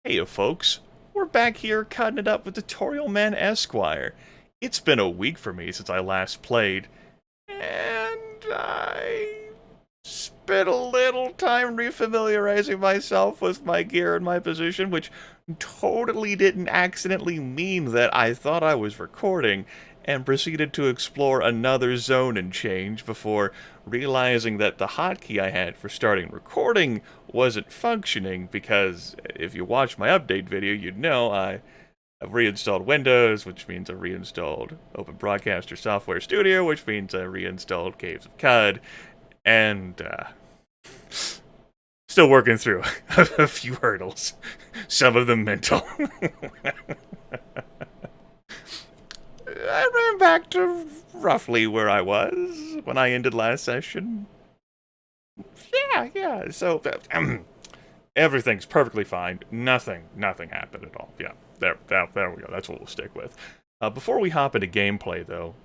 Hey folks, we're back here cutting it up with Tutorial Man Esquire. It's been a week for me since I last played, and I spent a little time refamiliarizing myself with my gear and my position, which totally didn't accidentally mean that I thought I was recording, and proceeded to explore another zone and change before realizing that the hotkey I had for starting recording wasn't functioning, because if you watch my update video, you'd know I've reinstalled Windows, which means I reinstalled Open Broadcaster Software Studio, which means I reinstalled Caves of Cud, and still working through a few hurdles, some of them mental. I ran back to roughly where I was when I ended last session. Yeah, so everything's perfectly fine. Nothing happened at all. Yeah, there we go. That's what we'll stick with. Before we hop into gameplay, though,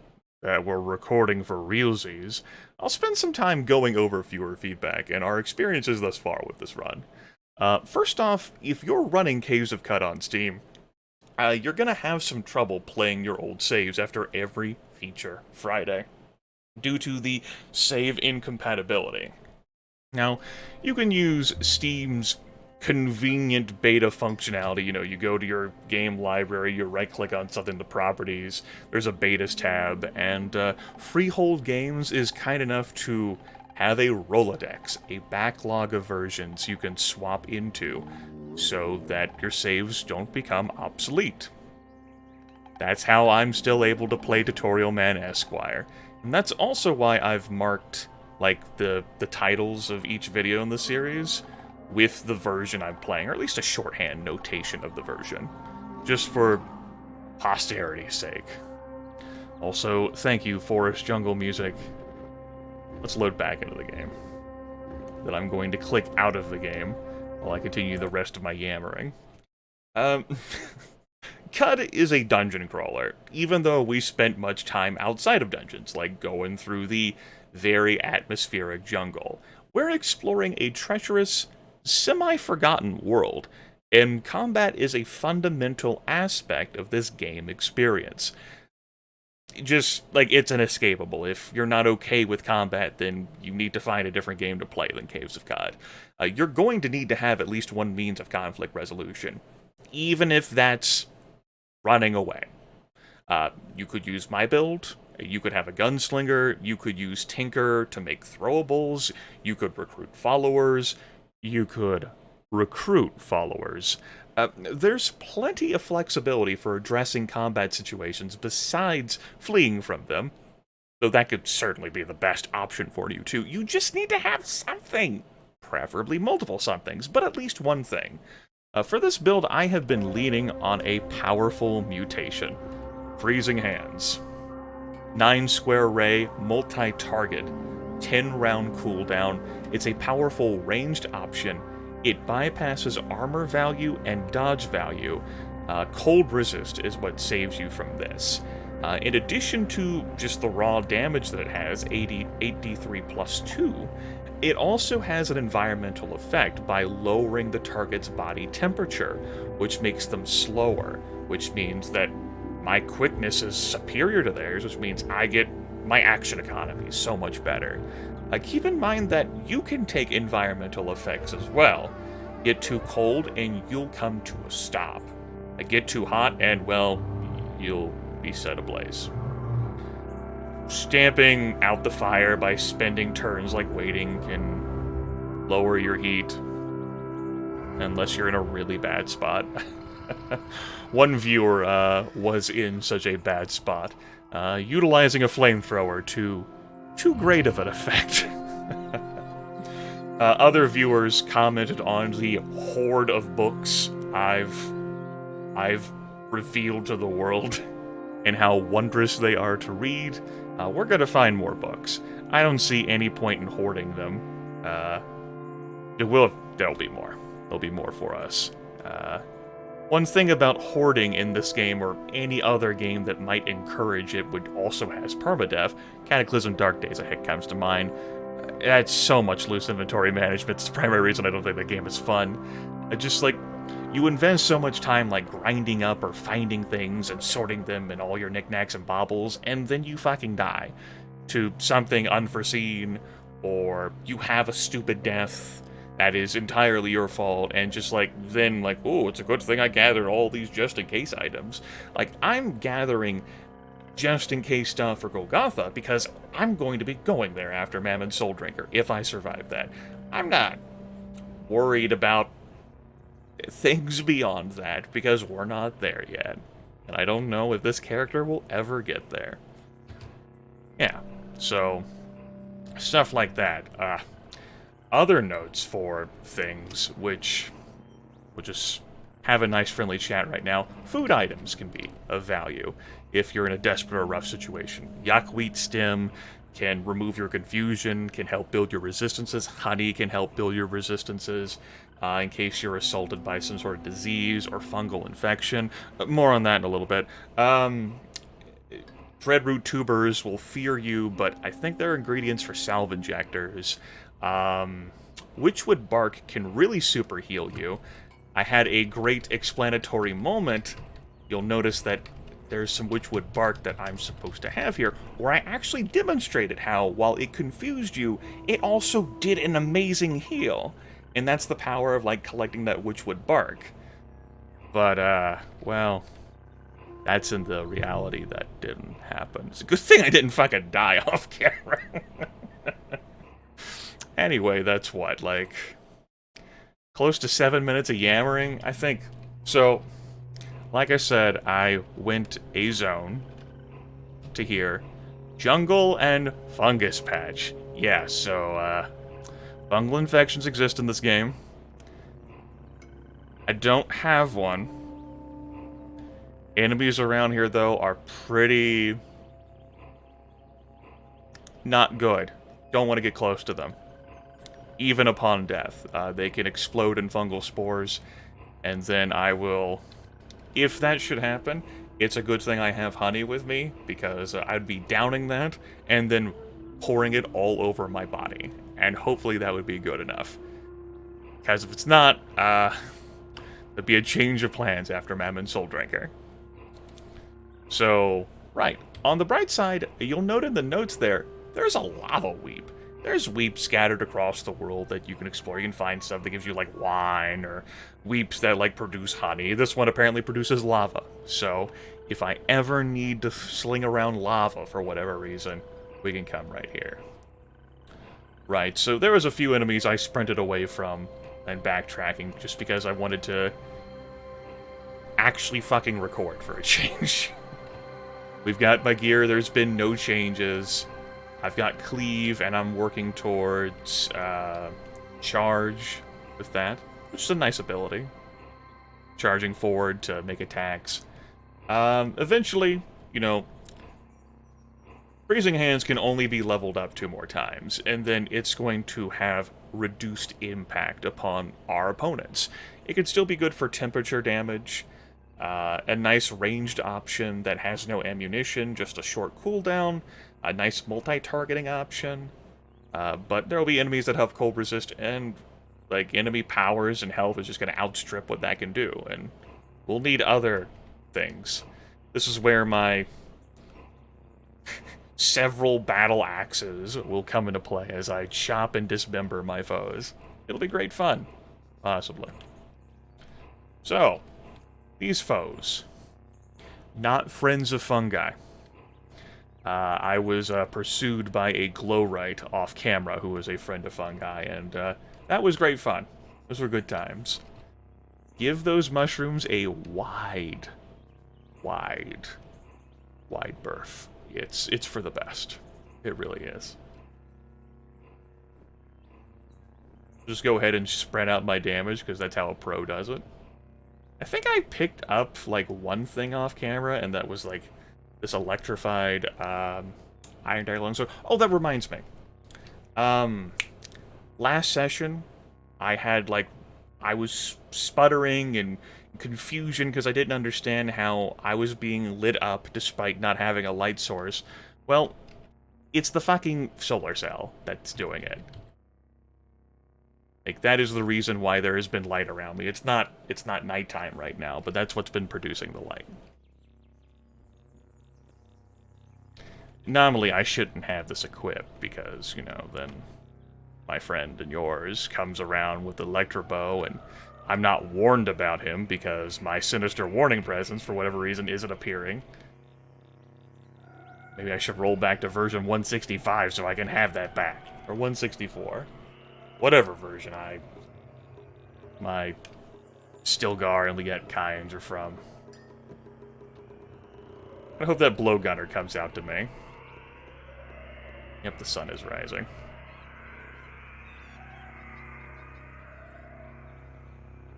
we're recording for realsies, I'll spend some time going over viewer feedback and our experiences thus far with this run. First off, if you're running Caves of Cut on Steam, you're gonna have some trouble playing your old saves after every feature Friday, due to the save incompatibility. Now, you can use Steam's convenient beta functionality. You go to your game library, you right-click on something, the properties, there's a betas tab, and Freehold Games is kind enough to have a Rolodex, a backlog of versions you can swap into, so that your saves don't become obsolete. That's how I'm still able to play Tutorial Man Esquire, and that's also why I've marked the titles of each video in the series with the version I'm playing, or at least a shorthand notation of the version, just for posterity's sake. Also, thank you, Forest Jungle Music. Let's load back into the game. Then I'm going to click out of the game while I continue the rest of my yammering. Cud is a dungeon crawler, even though we spent much time outside of dungeons, like going through the very atmospheric jungle. We're exploring a treacherous, semi-forgotten world, and combat is a fundamental aspect of this game experience. Just, it's inescapable. If you're not okay with combat, then you need to find a different game to play than Caves of Cod. You're going to need to have at least one means of conflict resolution, even if that's running away. You could use my build, you could have a gunslinger, you could use Tinker to make throwables, you could recruit followers, there's plenty of flexibility for addressing combat situations besides fleeing from them, though that could certainly be the best option for you too. You just need to have something, preferably multiple somethings, but at least one thing. For this build, I have been leaning on a powerful mutation. Freezing Hands. 9 square ray, multi-target, 10-round cooldown. It's a powerful ranged option. It bypasses armor value and dodge value. Cold resist is what saves you from this. In addition to just the raw damage that it has, 8d3 plus 2, it also has an environmental effect by lowering the target's body temperature, which makes them slower, which means that my quickness is superior to theirs, which means I get my action economy so much better. Keep in mind that you can take environmental effects as well. Get too cold and you'll come to a stop. Get too hot and, well, you'll be set ablaze. Stamping out the fire by spending turns like waiting can lower your heat, unless you're in a really bad spot. One viewer was in such a bad spot, utilizing a flamethrower to too great of an effect. Other viewers commented on the horde of books I've revealed to the world and how wondrous they are to read. We're gonna find more books. I don't see any point in hoarding them. There'll be more. There'll be more for us. One thing about hoarding in this game, or any other game that might encourage it, which also has permadeath, Cataclysm Dark Days, a heck comes to mind. That's so much loose inventory management. It's the primary reason I don't think the game is fun. you invest so much time, like, grinding up or finding things and sorting them and all your knickknacks and baubles, and then you fucking die to something unforeseen, or you have a stupid death that is entirely your fault, and just, like, then, like, oh, it's a good thing I gathered all these just-in-case items. Like, I'm gathering just-in-case stuff for Golgotha, because I'm going to be going there after Mamon Souldrinker, if I survive that. I'm not worried about things beyond that, because we're not there yet. And I don't know if this character will ever get there. Yeah, so, stuff like that. Other notes for things, which we'll just have a nice friendly chat right now. Food items can be of value if you're in a desperate or rough situation. Yak wheat stem can remove your confusion, can help build your resistances. Honey can help build your resistances in case you're assaulted by some sort of disease or fungal infection. More on that in a little bit. Dreadroot tubers will fear you, but I think they're ingredients for salve injectors. Witchwood bark can really super heal you. I had a great explanatory moment. You'll notice that there's some witchwood bark that I'm supposed to have here, where I actually demonstrated how, while it confused you, it also did an amazing heal. And that's the power of, like, collecting that witchwood bark. But, well, that's in the reality that didn't happen. It's a good thing I didn't fucking die off camera. Anyway, that's what, like, close to 7 minutes of yammering, I think. So, like I said, I went a zone to here. Jungle and fungus patch. Yeah, so, fungal infections exist in this game. I don't have one. Enemies around here, though, are pretty not good. Don't want to get close to them. Even upon death. They can explode in fungal spores, and then I will... If that should happen, it's a good thing I have honey with me, because I'd be downing that, and then pouring it all over my body. And hopefully that would be good enough. Because if it's not, there'd be a change of plans after Mamon Souldrinker. So, right. On the bright side, you'll note in the notes there's a lava weep. There's weeps scattered across the world that you can explore. You can find stuff that gives you, like, wine, or weeps that, like, produce honey. This one apparently produces lava. So, if I ever need to sling around lava for whatever reason, we can come right here. Right, so there was a few enemies I sprinted away from and backtracking just because I wanted to actually fucking record for a change. We've got my gear, there's been no changes. I've got cleave, and I'm working towards charge with that, which is a nice ability. Charging forward to make attacks. Eventually, you know, Freezing Hands can only be leveled up 2 more times, and then it's going to have reduced impact upon our opponents. It can still be good for temperature damage, a nice ranged option that has no ammunition, just a short cooldown, a nice multi-targeting option, but there will be enemies that have cold resist, and, like, enemy powers and health is just going to outstrip what that can do, and we'll need other things. This is where my several battle axes will come into play as I chop and dismember my foes. It'll be great fun, possibly. So, these foes. Not friends of fungi. I was pursued by a glowrite off camera who was a friend of fungi, and that was great fun. Those were good times. Give those mushrooms a wide berth. It's for the best. It really is. Just go ahead and spread out my damage, because that's how a pro does it. I think I picked up, like, one thing off camera, and that was, like, this electrified Iron Dagger Longsword. Oh, that reminds me. Last session, I had, like, I was sputtering and confusion because I didn't understand how I was being lit up despite not having a light source. Well, it's the fucking solar cell that's doing it. Like, that is the reason why there has been light around me. It's not nighttime right now, but that's what's been producing the light. Normally, I shouldn't have this equipped, because, you know, then my friend and yours comes around with the Electrobow, and I'm not warned about him because my sinister warning presence, for whatever reason, isn't appearing. Maybe I should roll back to version 165 so I can have that back. Or 164. Whatever version my Stilgar and Liet Kynes are from. I hope that blowgunner comes out to me. Yep, the sun is rising.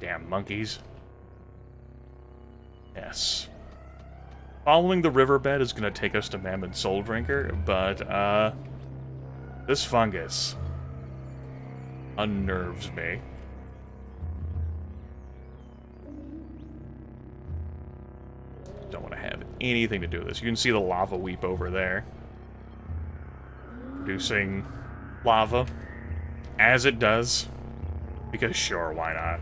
Damn monkeys. Yes. Following the riverbed is going to take us to Mamon Souldrinker, but, this fungus unnerves me. Don't want to have anything to do with this. You can see the lava weep over there. Producing lava. As it does. Because sure, why not?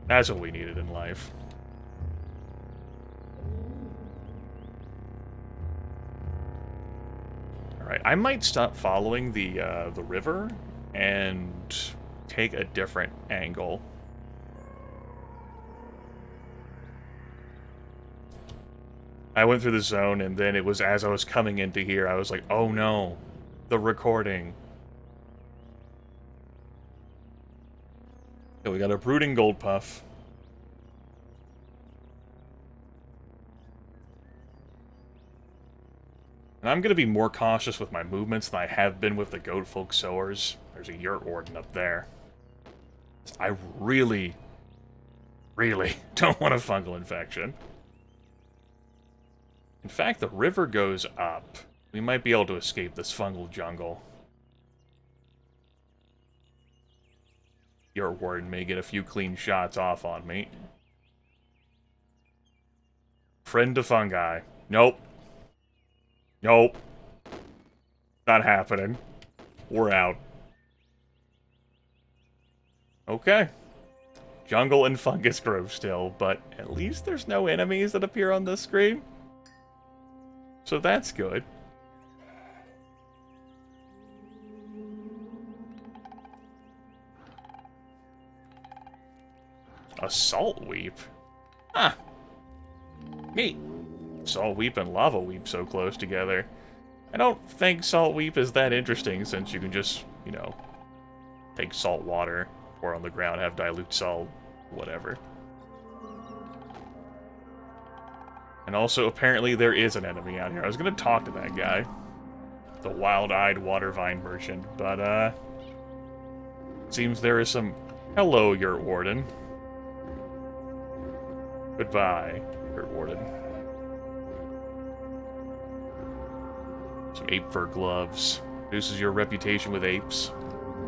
That's what we needed in life. Alright, I might stop following the river and take a different angle. I went through the zone, and then it was as I was coming into here, I was like, oh no, the recording. Okay, we got a brooding gold puff. And I'm going to be more cautious with my movements than I have been with the Goatfolk Sowers. There's a Yurt Warden up there. I really, really don't want a fungal infection. In fact, the river goes up. We might be able to escape this fungal jungle. Yurt Warden may get a few clean shots off on me. Friend to fungi. Nope. Nope. Not happening. We're out. Okay. Jungle and fungus grove still, but at least there's no enemies that appear on this screen. So that's good. A salt weep? Huh. Neat. Salt weep and lava weep so close together. I don't think salt weep is that interesting since you can just, you know, take salt water, pour on the ground, have dilute salt, whatever. And also, apparently, there is an enemy out here. I was gonna talk to that guy. The wild-eyed water vine merchant, but, seems there is some... Hello, Yurt Warden. Goodbye, Yurt Warden. Some ape fur gloves. Reduces your reputation with apes.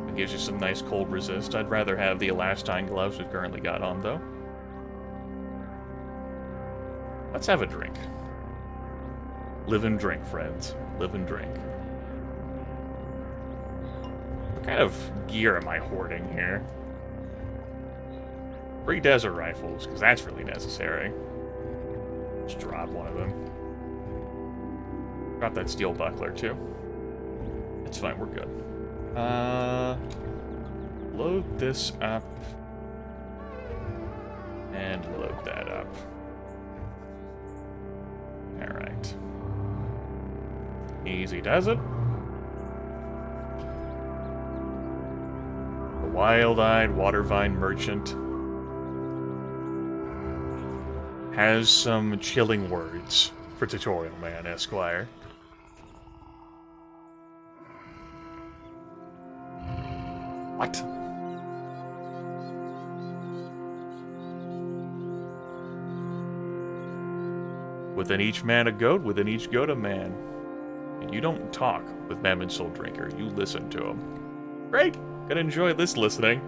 It gives you some nice cold resist. I'd rather have the elastine gloves we've currently got on, though. Let's have a drink. Live and drink, friends. Live and drink. What kind of gear am I hoarding here? 3 desert rifles, because that's really necessary. Just drop one of them. Drop that steel buckler, too. It's fine, we're good. Load this up. And load that up. Alright. Easy does it. The wild-eyed water vine merchant has some chilling words for Tutorial Man, Esquire. What? Within each man a goat, within each goat a man. And you don't talk with Mamon Souldrinker, you listen to him. Great! Gonna enjoy this listening.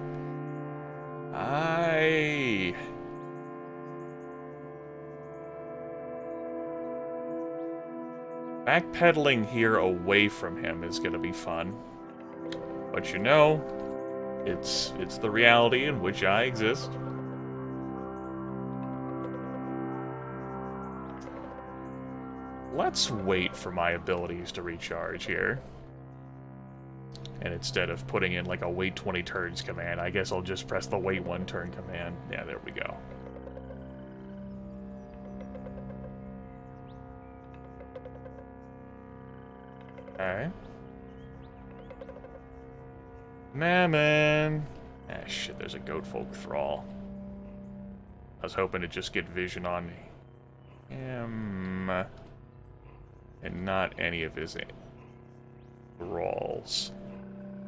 Backpedaling here away from him is gonna be fun. But you know, It's the reality in which I exist. Let's wait for my abilities to recharge here. And instead of putting in like a wait 20 turns command, I guess I'll just press the wait 1 turn command. Yeah, there we go. Alright. Mamon! Ah, shit, there's a goat folk thrall. I was hoping to just get vision on him. And not any of his thralls.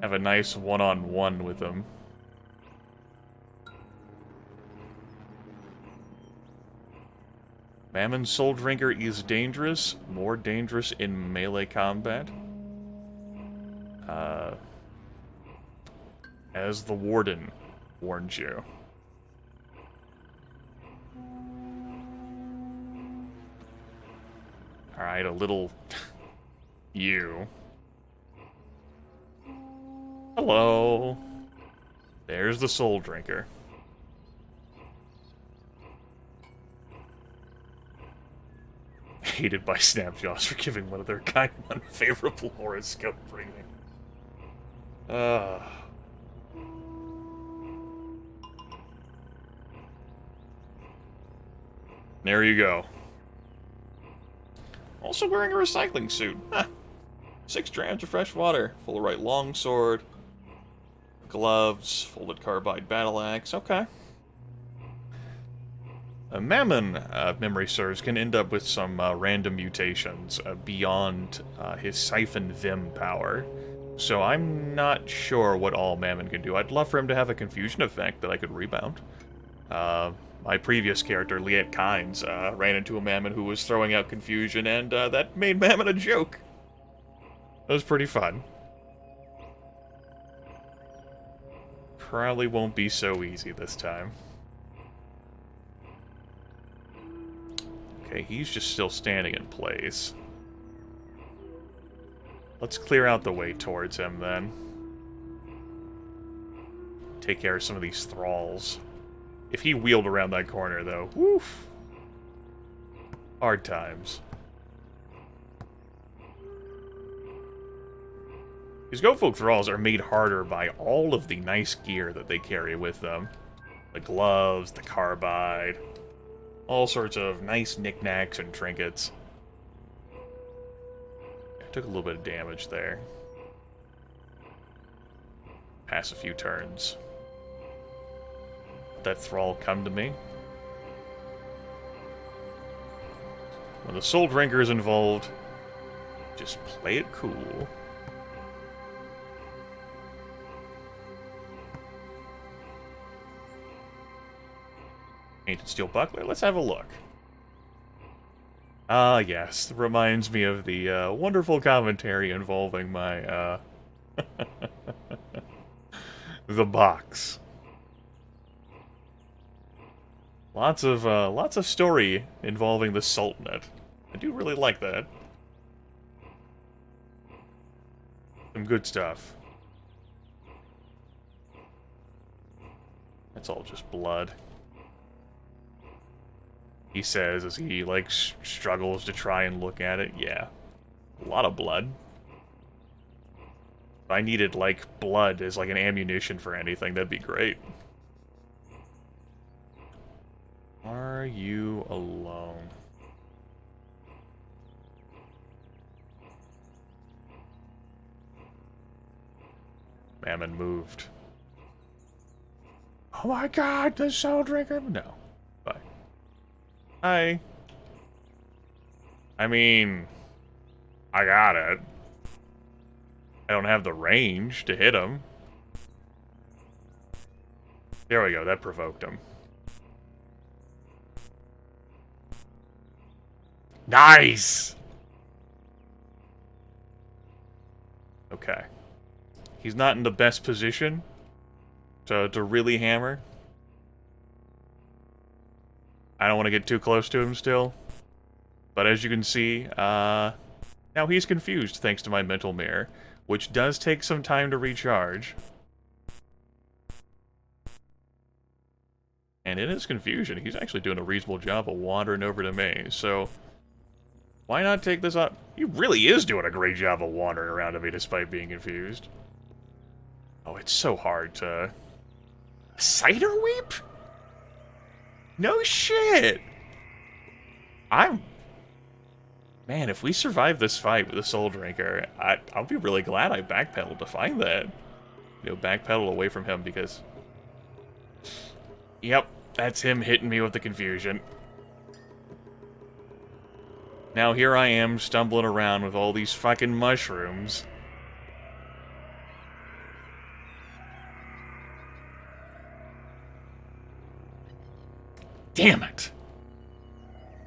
Have a nice one-on-one with him. Mamon Souldrinker is dangerous. More dangerous in melee combat. As the Warden warned you. Alright, a little... you. Hello. There's the Souldrinker. Hated by Snapjaws for giving one of their kind of unfavorable horoscope reading. There you go. Also wearing a recycling suit. Huh. 6 drams of fresh water, full right longsword, gloves, folded carbide battle axe. Okay. Mamon, if memory serves, can end up with some random mutations beyond his Siphon Vim power. So I'm not sure what all Mamon can do. I'd love for him to have a confusion effect that I could rebound. My previous character, Liet Kynes, ran into a Mamon who was throwing out confusion, and that made Mamon a joke. That was pretty fun. Probably won't be so easy this time. Okay, he's just still standing in place. Let's clear out the way towards him, then. Take care of some of these thralls. If he wheeled around that corner, though, woof. Hard times. These Goatfolk thralls are made harder by all of the nice gear that they carry with them. The gloves, the carbide, all sorts of nice knickknacks and trinkets. I took a little bit of damage there. Pass a few turns. Let that thrall come to me. When the Souldrinker is involved, just play it cool. Painted steel buckler, let's have a look. Ah, yes, reminds me of the wonderful commentary involving my the box. Lots of story involving the Sultanate. I do really like that. Some good stuff. That's all just blood. He says as he, like, struggles to try and look at it. Yeah. A lot of blood. If I needed, like, blood as, like, an ammunition for anything, that'd be great. Are you alone? Mamon moved. Oh my god, the Souldrinker? No. Bye. Hi. I mean, I got it. I don't have the range to hit him. There we go, that provoked him. Nice! Okay. He's not in the best position to really hammer. I don't want to get too close to him still. But as you can see, now he's confused thanks to my mental mirror, which does take some time to recharge. And in his confusion, he's actually doing a reasonable job of wandering over to me, so... Why not take this up? He really is doing a great job of wandering around to me despite being confused. Oh, it's so hard to... Cider Weep? No shit! Man, if we survive this fight with the Souldrinker, I'll be really glad I backpedaled to find that. You know, backpedal away from him because... Yep, that's him hitting me with the confusion. Now here I am stumbling around with all these fucking mushrooms. Damn it!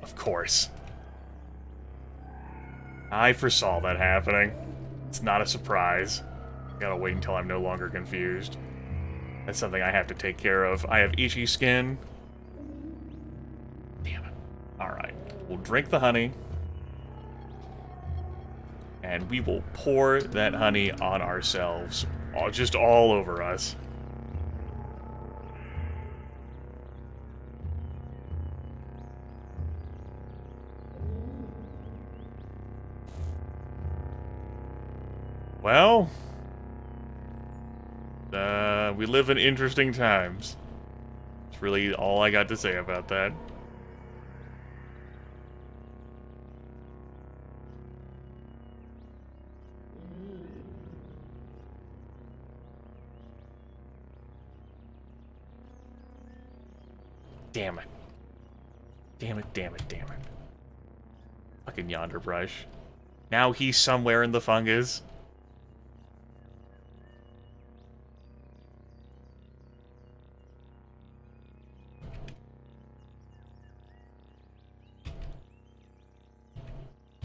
Of course. I foresaw that happening. It's not a surprise. Gotta wait until I'm no longer confused. That's something I have to take care of. I have itchy skin. Damn it. Alright. We'll drink the honey. And we will pour that honey on ourselves. Just all over us. Well, we live in interesting times. That's really all I got to say about that. Damn it. Damn it, damn it, damn it. Fucking yonder brush. Now he's somewhere in the fungus.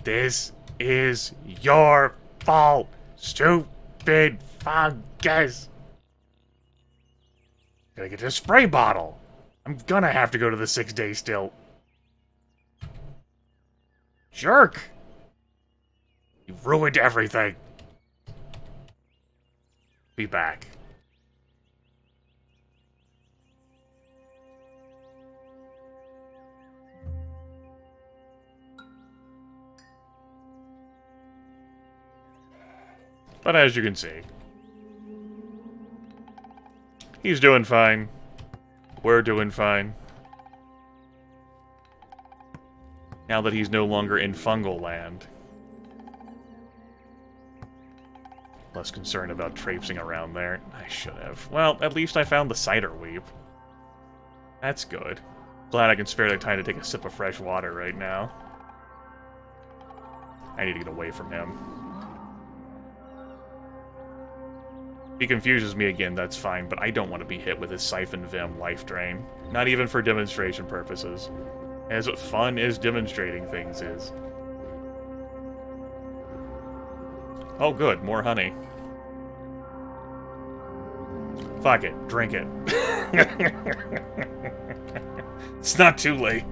This is your fault, stupid fungus. Gotta get this spray bottle. I'm gonna have to go to the 6-day still. Jerk! You've ruined everything. Be back. But as you can see, he's doing fine. We're doing fine. Now that he's no longer in fungal land. Less concerned about traipsing around there. I should have. Well, at least I found the cider weep. That's good. Glad I can spare the time to take a sip of fresh water right now. I need to get away from him. If he confuses me again, that's fine, but I don't want to be hit with his Siphon Vim life drain. Not even for demonstration purposes. As fun as demonstrating things is. Oh good, more honey. Fuck it, drink it. It's not too late.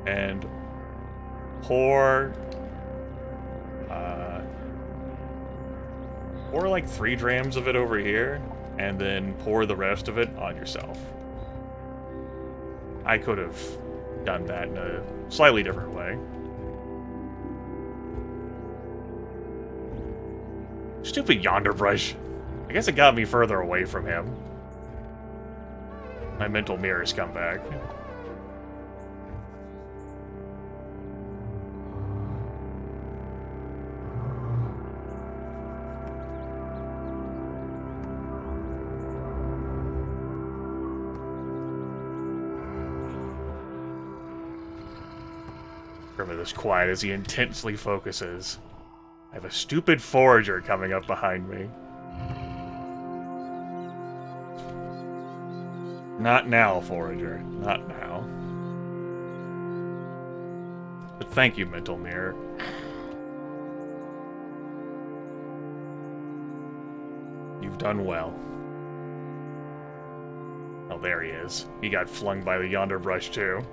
And pour like 3 grams of it over here, and then pour the rest of it on yourself. I could have done that in a slightly different way. Stupid yonder brush. I guess it got me further away from him. My mental mirrors come back. Grimith is quiet as he intensely focuses. I have a stupid forager coming up behind me. Not now, forager. Not now. But thank you, mental mirror. You've done well. Oh, there he is. He got flung by the yonder brush, too.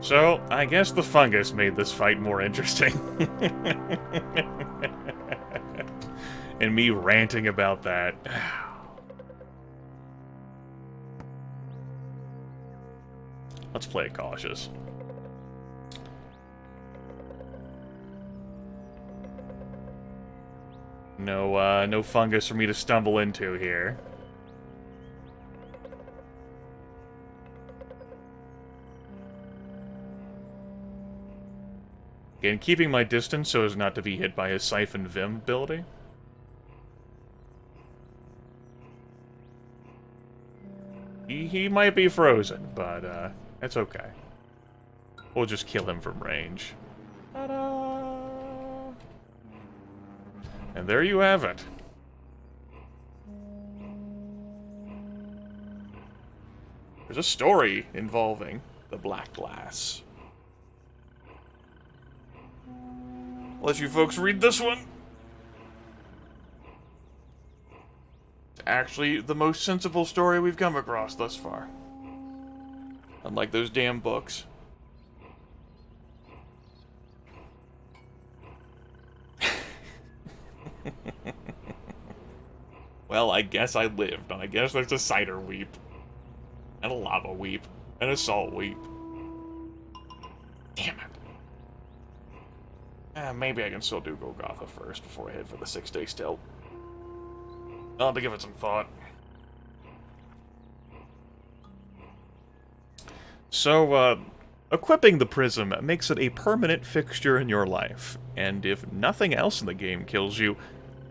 So, I guess the fungus made this fight more interesting. And me ranting about that. Let's play it cautious. No fungus for me to stumble into here. Again, keeping my distance so as not to be hit by his Siphon Vim ability. He might be frozen, but that's okay. We'll just kill him from range. Ta-da! And there you have it. There's a story involving the Black Glass. I'll let you folks read this one. It's actually the most sensible story we've come across thus far. Unlike those damn books. Well, I guess I lived, and I guess there's a cider weep. And a lava weep. And a salt weep. Damn it. Maybe I can still do Golgotha first before I head for the 6-day stilt. I'll have to give it some thought. So, equipping the prism makes it a permanent fixture in your life. And if nothing else in the game kills you,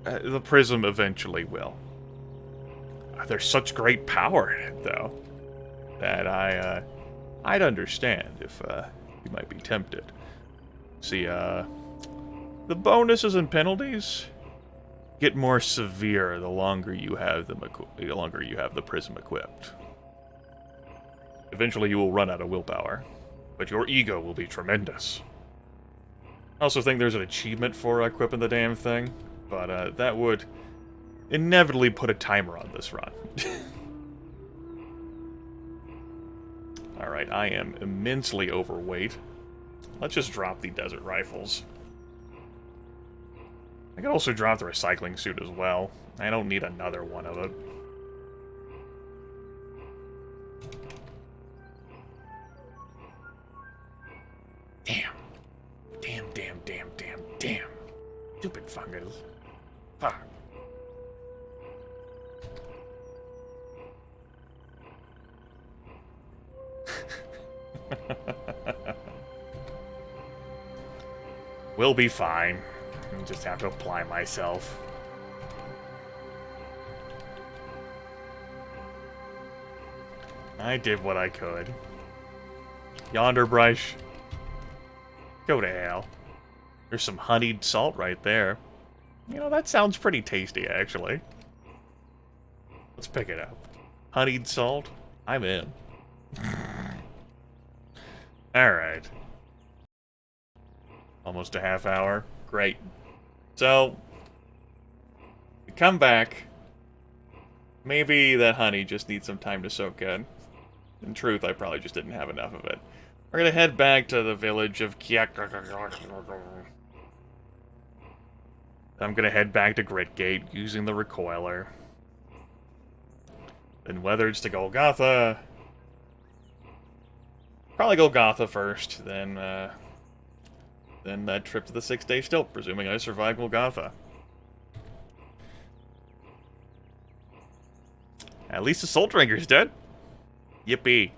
the prism eventually will. There's such great power in it, though, that I'd understand if you might be tempted. See, the bonuses and penalties get more severe the longer you have them the prism equipped. Eventually, you will run out of willpower, but your ego will be tremendous. I also think there's an achievement for equipping the damn thing, but that would inevitably put a timer on this run. Alright, I am immensely overweight. Let's just drop the desert rifles. I could also drop the recycling suit as well. I don't need another one of it. Damn. Damn. Stupid fungus. Fuck. We'll be fine. I just have to apply myself. I did what I could. Yonder brush. Go to hell. There's some honeyed salt right there. You know, that sounds pretty tasty, actually. Let's pick it up. Honeyed salt? I'm in. Alright. Almost a half hour. Great. So, we come back. Maybe that honey just needs some time to soak in. In truth, I probably just didn't have enough of it. We're gonna head back to the village of I'm gonna head back to Gritgate using the recoiler. Then whether it's to Golgotha... Probably Golgotha first, then that trip to the 6-day stilt, presuming I survive Golgotha. At least the Souldrinker's dead. Yippee.